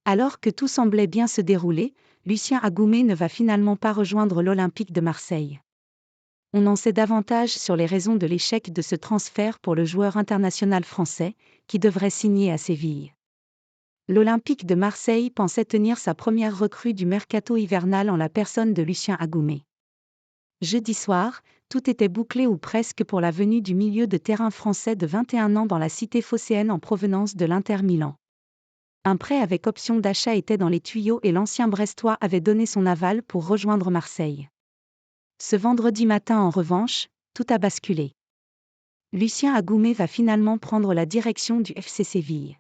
Alors que tout semblait bien se dérouler, Lucien Agoumé ne va finalement pas rejoindre l'Olympique de Marseille. On en sait davantage sur les raisons de l'échec de ce transfert pour le joueur international français, qui devrait signer à Séville. L'Olympique de Marseille pensait tenir sa première recrue du mercato hivernal en la personne de Lucien Agoumé. Jeudi soir, tout était bouclé ou presque pour la venue du milieu de terrain français de 21 ans dans la cité phocéenne en provenance de l'Inter Milan. Un prêt avec option d'achat était dans les tuyaux et l'ancien Brestois avait donné son aval pour rejoindre Marseille. Ce vendredi matin en revanche, tout a basculé. Lucien Agoumé va finalement prendre la direction du FC Séville.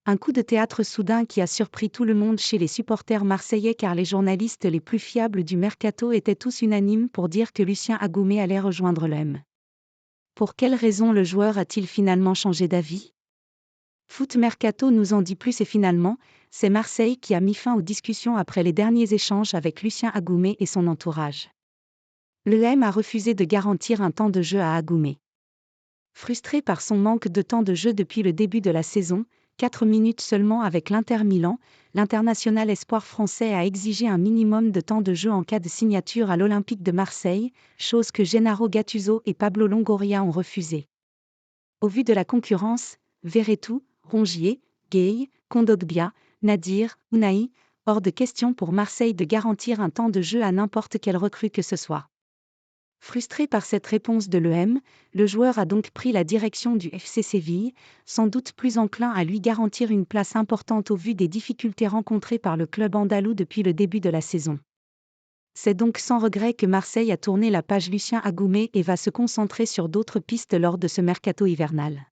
Un coup de théâtre soudain qui a surpris tout le monde chez les supporters marseillais car les journalistes les plus fiables du mercato étaient tous unanimes pour dire que Lucien Agoumé allait rejoindre l'OM. Pour quelle raison le joueur a-t-il finalement changé d'avis ? Foot Mercato nous en dit plus et finalement, c'est Marseille qui a mis fin aux discussions après les derniers échanges avec Lucien Agoumé et son entourage. L'OM a refusé de garantir un temps de jeu à Agoumé. Frustré par son manque de temps de jeu depuis le début de la saison, 4 minutes seulement avec l'Inter Milan, l'international espoir français a exigé un minimum de temps de jeu en cas de signature à l'Olympique de Marseille, chose que Gennaro Gattuso et Pablo Longoria ont refusé. Au vu de la concurrence, Verretou, Rongier, Gueye, Kondogbia, Nadir, Ounahi, hors de question pour Marseille de garantir un temps de jeu à n'importe quelle recrue que ce soit. Frustré par cette réponse de l'OM, le joueur a donc pris la direction du FC Séville, sans doute plus enclin à lui garantir une place importante au vu des difficultés rencontrées par le club andalou depuis le début de la saison. C'est donc sans regret que Marseille a tourné la page Lucien Agoumé et va se concentrer sur d'autres pistes lors de ce mercato hivernal.